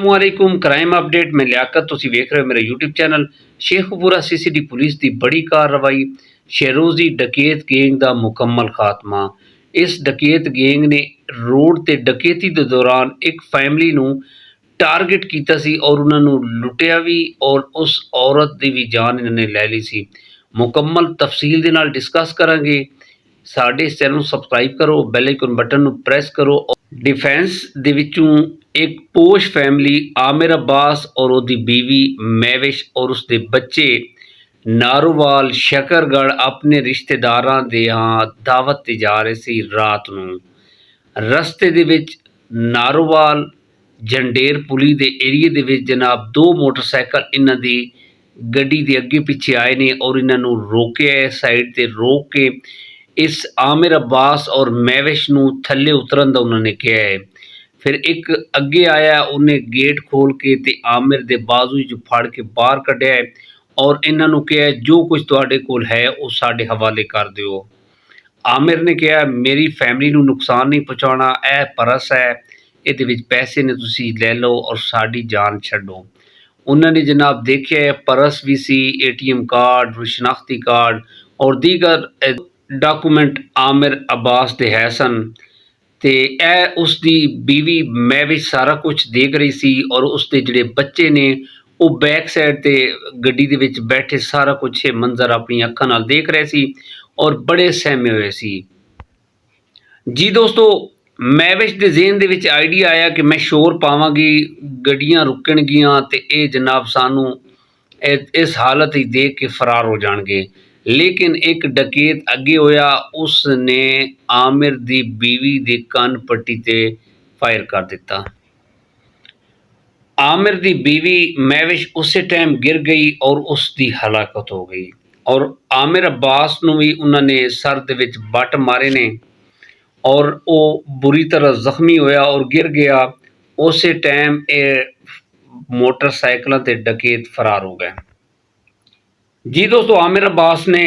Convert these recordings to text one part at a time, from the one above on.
असलामुअलैकुम crime update मैं लियाकत तुसी वेख रहे हो मेरा YouTube channel. Sheikhpura CCD police की बड़ी कार्रवाई, शहरोजी डकैत गैंग का मुकम्मल खात्मा। इस डकैत गैंग ने रोड ते डकैती के दौरान एक फैमिली नू टारगेट किया सी और उन्होंने लुटिया भी और उस औरत की भी जान इन्होंने लै ली सी। मुकम्मल तफसील दे नाल डिस्कस करांगे। साडे इस चैनल सबसक्राइब करो, बैल आइकन बटन नू प्रेस करो। डिफेंस दे विचों एक पोश फैमिली आमिर अब्बास और उसकी बीवी महविश और उसके बच्चे नारोवाल शकरगढ़ अपने रिश्तेदारां दे यहाँ दावत ते जा रहे सी। रात नूं रस्ते दे विच नारोवाल झंडेर पुली दे एरिए दे विच जनाब दो मोटरसाइकिल इन्हां दी गड्डी दे अगे पिछे आए ने और इन्हां नूं रोकिया है। साइड ते रोक के इस आमिर अब्बास और महविश नूं थल्ले उतरन दा उन्होंने कहा है। फिर एक अगे आया, उन्हें गेट खोल के ते आमिर दे बाजू च फड़ के बाहर कढ़िया है और इन्हां नूं कहा जो कुछ तुहाडे कोल है वो साडे हवाले कर दिओ। आमिर ने कहा मेरी फैमिली नूं नुकसान नहीं पहुँचाना, यह परस है, इहदे विच पैसे ने तुसी लै लो और साडी जान छड्डो। उन्होंने जनाब देखिया है परस भी सी, ATM कार्ड, शनाख्ती कार्ड और दीगर डॉकूमेंट आमिर अब्बास दे है सन। ते ए उसकी बीवी महविश सारा कुछ देख रही सी और उसके जिहड़े बच्चे ने वो बैक साइड ते गड्डी दे विच बैठे सारा कुछ ये मंजर अपनी अखां नाल देख रहे सी और बड़े सहमे हुए सी। जी दोस्तों, महविश दे ज़हन दे विच आइडिया आया कि मैं शोर पावांगी, गड्डियां रुकणगियां ते ये जनाब सानू इस हालत ही देख के फरार हो जाएंगे। लेकिन एक डकैत अगे होया, उसने आमिर दी बीवी दे कन पट्टी ते फायर कर दिता। आमिर दी बीवी महविश उसी टाइम गिर गई और उसकी हलाकत हो गई और आमिर अब्बास नूं भी उन्होंने सर दे विच बट मारे ने और वो बुरी तरह जख्मी होया और गिर गया। उसी टाइम ये मोटरसाइकिलों ते डकैत फरार हो गए। जी दोस्तों, आमिर अब्बास ने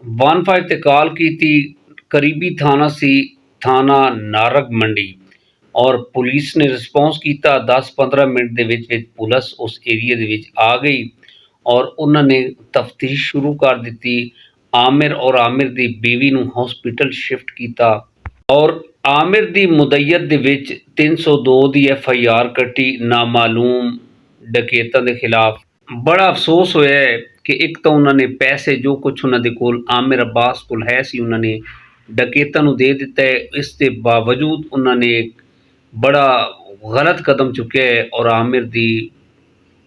15 ते कॉल की थी। करीबी थाना सी थाना नारग मंडी और पुलिस ने रिस्पॉन्स किया। 10-15 मिनट दे विच पुलिस उस एरिए दे विच आ गई और उन्होंने तफ्तीश शुरू कर दी। आमिर और आमिर दी बीवी नूं हॉस्पिटल शिफ्ट किया और आमिर दी मुदैयत दे विच 302 दी FIR कट्टी नामालूम डकैतां दे खिलाफ। बड़ा अफसोस होया है कि एक तो उन्होंने पैसे जो कुछ उन्होंने कोल आमिर अब्बास कोल है सी उन्होंने डकैतां नूं दे दिता है। इसके बावजूद उन्होंने एक बड़ा गलत कदम चुके है और आमिर दी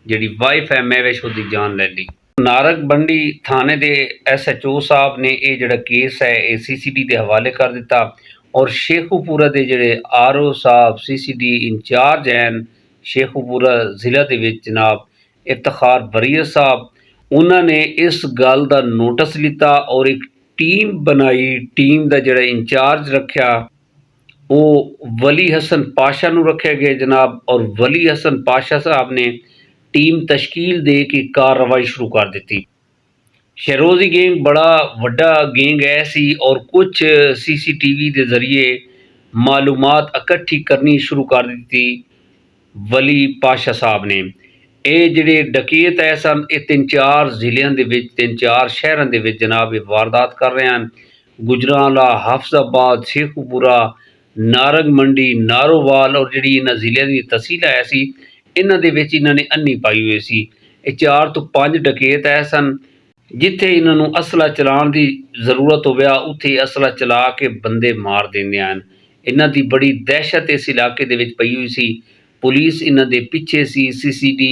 जिहड़ी वाइफ है महविश उहदी जान ले ली। नारग मंडी थाने दे SHO साहब ने ये जिहड़ा केस है ये CCD के हवाले कर दिता और शेखुपुरा के जिहड़े RO साहब CCD इंचार्ज हैं शेखुपुरा जिला दे विच जनाब इफ्तिखार बरीर साहब, उन्होंने इस गल का नोटिस लिता और एक टीम बनाई। टीम का जिहड़ा इंचार्ज रखा वो वली हसन पाशा नूं रखा गया जनाब और वली हसन पाशा साहब ने टीम तश्कील दे के कार्रवाई शुरू कर दी। शहरोजी गैंग बड़ा वड्डा गैंग है सी और कुछ CCTV के जरिए मालूमात इकट्ठी करनी शुरू कर दी वली पाशा साहब ने। ये जिहड़े डकैत है सन ये 3-4 जिलों के विच 3-4 शहरों के विच जनाब ये वारदात कर रहे हैं। गुजरांवाला, हाफजाबाद, शेखुपुरा, नारग मंडी, नारोवाल और जिहड़ी इन्हां जिलों की तहसील है सी इन्हां दे विच इन्हां ने अन्नी पाई हुई सी। ये 4 तो 5 डकैत है सन जिथे इन्हां नूं असला चलाण की जरूरत होवे उत्थे असला चला के बंदे मार देंदे हैं। इन्हां दी बड़ी दहशत इस इलाके दे विच पई हुई सी। पुलिस इन्हां दे पिछे सी, CCD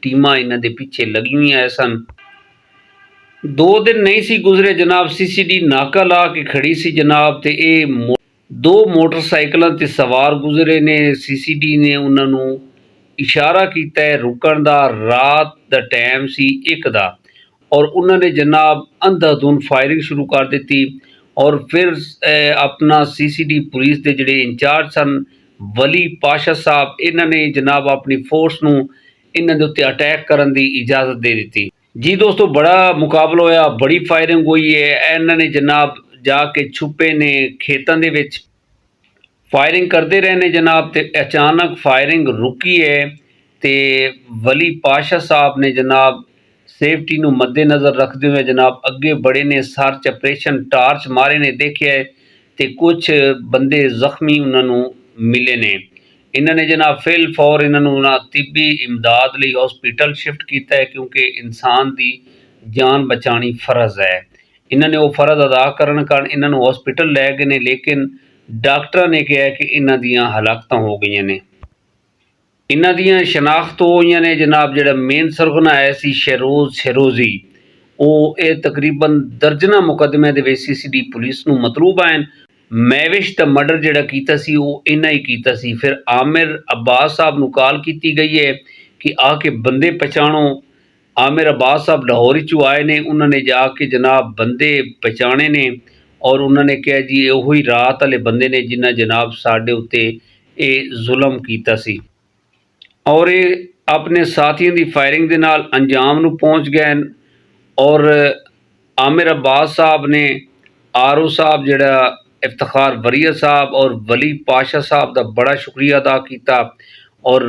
टीमां इन्हां दे पिछे लगी हुई सन। 2 दिन नहीं सी गुजरे जनाब CCD नाका ला के खड़ी सी जनाब ते ये 2 मोटरसाइकिलों ते सवार गुजरे ने। CCD ने उन्हां नूं इशारा किया है रुकण दा। रात दा टाइम सी 1 दा और उन्होंने जनाब अंधाधुंध फायरिंग शुरू कर दी और फिर अपना CCD पुलिस के जिहड़े इंचार्ज सन वली पाशा साहब इन्हों ने जनाब अपनी फोर्स नूं इन्हां दे उत्ते अटैक करन दी इजाज़त दे दी। जी दोस्तों, बड़ा मुकाबला होया, बड़ी फायरिंग हुई है। इन्हों ने जनाब जाके छुपे ने खेतों दे विच फायरिंग करते रहे ने जनाब ते अचानक फायरिंग रुकी है। ਤੇ ਵਲੀ ਪਾਸ਼ਾ ਸਾਹਿਬ ਨੇ ਜਨਾਬ ਸੇਫਟੀ ਨੂੰ ਮੱਦੇਨਜ਼ਰ ਰੱਖਦੇ ਹੋਏ ਜਨਾਬ ਅੱਗੇ ਬੜੇ ਨੇ, ਸਰਚ ਆਪਰੇਸ਼ਨ ਟਾਰਚ ਮਾਰੇ ਨੇ, ਦੇਖਿਆ ਤੇ ਕੁਝ ਬੰਦੇ ਜ਼ਖਮੀ ਉਹਨਾਂ ਨੂੰ ਮਿਲੇ ਨੇ। ਇਹਨਾਂ ਨੇ ਜਨਾਬ ਫਿਲ ਫੌਰ ਇਹਨਾਂ ਨੂੰ ਨਾ ਤਿੱਬੀ ਇਮਦਾਦ ਲਈ ਹਸਪੀਟਲ ਸ਼ਿਫਟ ਕੀਤਾ ਹੈ, ਕਿਉਂਕਿ ਇਨਸਾਨ ਦੀ ਜਾਨ ਬਚਾਉਣੀ ਫਰਜ਼ ਹੈ। ਇਹਨਾਂ ਨੇ ਉਹ ਫਰਜ਼ ਅਦਾ ਕਰਨ ਕਾਰਨ ਇਹਨਾਂ ਨੂੰ ਹਸਪੀਟਲ ਲੈ ਗਏ ਨੇ, ਲੇਕਿਨ ਡਾਕਟਰਾਂ ਨੇ ਕਿਹਾ ਕਿ ਇਹਨਾਂ ਦੀਆਂ ਹਲਾਕਤਾਂ ਹੋ ਗਈਆਂ ਨੇ। ਇਹਨਾਂ ਦੀਆਂ ਸ਼ਨਾਖਤ ਹੋਈਆਂ ਨੇ ਜਨਾਬ। ਜਿਹੜਾ ਮੇਨ ਸਰਗਨਾ ਆਇਆ ਸੀ ਸ਼ਹਿਰੋਜ਼ੀ, ਉਹ ਇਹ ਤਕਰੀਬਨ ਦਰਜਨਾਂ ਮੁਕੱਦਮਿਆਂ ਦੇ ਵਿੱਚ CCD ਪੁਲਿਸ ਨੂੰ ਮਤਲੂਬ ਹਨ। ਮੈਵਿਸ਼ ਦਾ ਮਰਡਰ ਜਿਹੜਾ ਕੀਤਾ ਸੀ ਉਹ ਇਹਨਾਂ ਹੀ ਕੀਤਾ ਸੀ। ਫਿਰ ਆਮਿਰ ਅब्बास ਸਾਹਿਬ ਨੂੰ ਕਾਲ ਕੀਤੀ ਗਈ ਹੈ ਕਿ ਆ ਕੇ ਬੰਦੇ ਪਛਾਣੋ। ਆਮਿਰ अब्बास ਸਾਹਿਬ ਲਾਹੌਰ 'ਚੋਂ ਆਏ ਨੇ, ਉਹਨਾਂ ਨੇ ਜਾ ਕੇ ਜਨਾਬ ਬੰਦੇ ਪਛਾਣੇ ਨੇ ਔਰ ਉਹਨਾਂ ਨੇ ਕਿਹਾ ਜੀ ਇਹ ਉਹੀ ਰਾਤ ਵਾਲੇ ਬੰਦੇ ਨੇ ਜਿਨ੍ਹਾਂ ਜਨਾਬ ਸਾਡੇ ਉੱਤੇ ਇਹ ਜ਼ੁਲਮ ਕੀਤਾ ਸੀ, ਔਰ ਇਹ ਆਪਣੇ ਸਾਥੀਆਂ ਦੀ ਫਾਇਰਿੰਗ ਦੇ ਨਾਲ ਅੰਜਾਮ ਨੂੰ ਪਹੁੰਚ ਗਏ ਹਨ। ਔਰ ਆਮਿਰ अब्बास ਸਾਹਿਬ ਨੇ RO ਸਾਹਿਬ ਜਿਹੜਾ ਇਫਤਖਾਰ ਵਰੀਆ ਸਾਹਿਬ ਔਰ ਵਲੀ ਪਾਸ਼ਾ ਸਾਹਿਬ ਦਾ ਬੜਾ ਸ਼ੁਕਰੀਆ ਅਦਾ ਕੀਤਾ, ਔਰ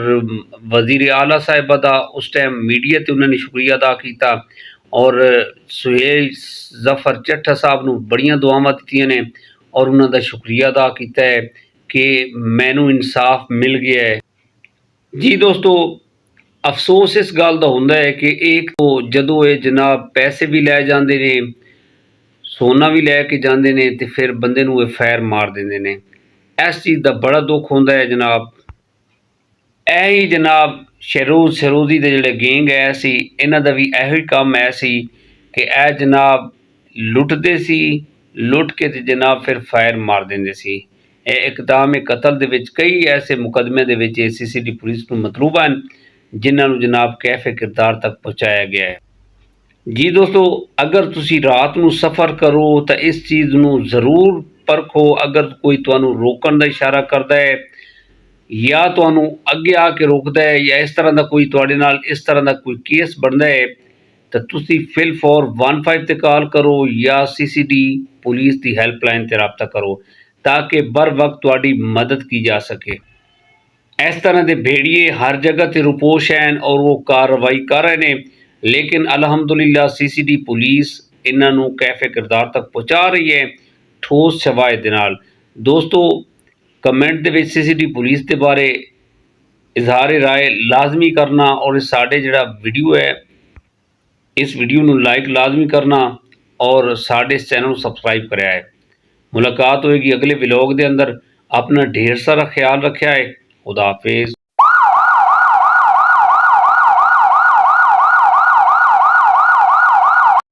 ਵਜ਼ੀਰ ਆਲਾ ਸਾਹਿਬਾ ਦਾ ਉਸ ਟਾਈਮ ਮੀਡੀਆ 'ਤੇ ਉਹਨਾਂ ਨੇ ਸ਼ੁਕਰੀਆ ਅਦਾ ਕੀਤਾ, ਔਰ ਸੁਹੇਲ ਜ਼ਫਰ ਚੱਠਾ ਸਾਹਿਬ ਨੂੰ ਬੜੀਆਂ ਦੁਆਵਾਂ ਦਿੱਤੀਆਂ ਨੇ ਔਰ ਉਹਨਾਂ ਦਾ ਸ਼ੁਕਰੀਆ ਅਦਾ ਕੀਤਾ ਹੈ ਕਿ ਮੈਨੂੰ ਇਨਸਾਫ ਮਿਲ ਗਿਆ ਹੈ। ਜੀ ਦੋਸਤੋ, ਅਫਸੋਸ ਇਸ ਗੱਲ ਦਾ ਹੁੰਦਾ ਹੈ ਕਿ ਇੱਕ ਜਦੋਂ ਇਹ ਜਨਾਬ ਪੈਸੇ ਵੀ ਲੈ ਜਾਂਦੇ ਨੇ, ਸੋਨਾ ਵੀ ਲੈ ਕੇ ਜਾਂਦੇ ਨੇ, ਤੇ ਫਿਰ ਬੰਦੇ ਨੂੰ ਇਹ ਫਾਇਰ ਮਾਰ ਦਿੰਦੇ ਨੇ। ਇਸ ਚੀਜ਼ ਦਾ ਬੜਾ ਦੁੱਖ ਹੁੰਦਾ ਹੈ ਜਨਾਬ। ਇਹ ਹੀ ਜਨਾਬ ਸ਼ਹਿਰੋਜ਼ੀ ਦੇ ਜਿਹੜੇ ਗੈਂਗ ਹੈ ਸੀ, ਇਹਨਾਂ ਦਾ ਵੀ ਇਹੋ ਹੀ ਕੰਮ ਹੈ ਸੀ ਕਿ ਇਹ ਜਨਾਬ ਲੁੱਟਦੇ ਸੀ, ਲੁੱਟ ਕੇ ਤੇ ਜਨਾਬ ਫਿਰ ਫਾਇਰ ਮਾਰ ਦਿੰਦੇ ਸੀ। ਇਹ ਇਕਦਾਮ ਕਤਲ ਦੇ ਵਿੱਚ ਕਈ ਐਸੇ ਮੁਕੱਦਮਿਆਂ ਦੇ ਵਿੱਚ CCD ਪੁਲਿਸ ਨੂੰ ਮਤਲੂਬ ਹਨ ਜਿਨ੍ਹਾਂ ਨੂੰ ਜਨਾਬ ਕੈਫੇ ਕਿਰਦਾਰ ਤੱਕ ਪਹੁੰਚਾਇਆ ਗਿਆ ਹੈ। ਜੀ ਦੋਸਤੋ, ਅਗਰ ਤੁਸੀਂ ਰਾਤ ਨੂੰ ਸਫ਼ਰ ਕਰੋ ਤਾਂ ਇਸ ਚੀਜ਼ ਨੂੰ ਜ਼ਰੂਰ ਪਰਖੋ। ਅਗਰ ਕੋਈ ਤੁਹਾਨੂੰ ਰੋਕਣ ਦਾ ਇਸ਼ਾਰਾ ਕਰਦਾ ਹੈ ਜਾਂ ਤੁਹਾਨੂੰ ਅੱਗੇ ਆ ਕੇ ਰੋਕਦਾ ਹੈ ਜਾਂ ਇਸ ਤਰ੍ਹਾਂ ਦਾ ਕੋਈ ਤੁਹਾਡੇ ਨਾਲ ਇਸ ਤਰ੍ਹਾਂ ਦਾ ਕੋਈ ਕੇਸ ਬਣਦਾ ਹੈ ਤਾਂ ਤੁਸੀਂ ਫਿਲ ਫੌਰ 15 'ਤੇ ਕਾਲ ਕਰੋ ਜਾਂ CCD ਪੁਲਿਸ ਦੀ ਹੈਲਪਲਾਈਨ 'ਤੇ ਰਾਬਤਾ ਕਰੋ ਤਾਂ ਕਿ बर वक्त ਤੁਹਾਡੀ ਮਦਦ ਕੀ ਜਾ ਸਕੇ। ਇਸ ਤਰ੍ਹਾਂ ਦੇ ਭੇੜੀਏ ਹਰ ਜਗ੍ਹਾ 'ਤੇ ਰੁਪੋਸ਼ ਹਨ ਔਰ ਉਹ ਕਾਰਵਾਈ ਕਰ ਰਹੇ ਨੇ, ਲੇਕਿਨ ਅਲਹਮਦੁਲਿਲਾ CCD ਪੁਲਿਸ ਇਹਨਾਂ ਨੂੰ ਕੈਫੇ ਕਿਰਦਾਰ ਤੱਕ ਪਹੁੰਚਾ ਰਹੀ ਹੈ ਠੋਸ ਸ਼ਵਾਇਦ ਦੇ ਨਾਲ। ਦੋਸਤੋ, ਕਮੈਂਟ ਦੇ ਵਿੱਚ CCD ਪੁਲਿਸ ਦੇ ਬਾਰੇ ਇਜ਼ਹਾਰ ਰਾਏ ਲਾਜ਼ਮੀ ਕਰਨਾ ਔਰ ਸਾਡੇ ਜਿਹੜਾ ਵੀਡੀਓ ਹੈ ਇਸ ਵੀਡੀਓ ਨੂੰ ਲਾਈਕ ਲਾਜ਼ਮੀ ਕਰਨਾ ਔਰ ਸਾਡੇ ਇਸ ਚੈਨਲ ਨੂੰ ਸਬਸਕ੍ਰਾइब ਕਰਿਆ है। मुलाकात होएगी अगले व्लॉग के अंदर। अपना ढेर सारा ख्याल रखा है। खुदा हाफिज़।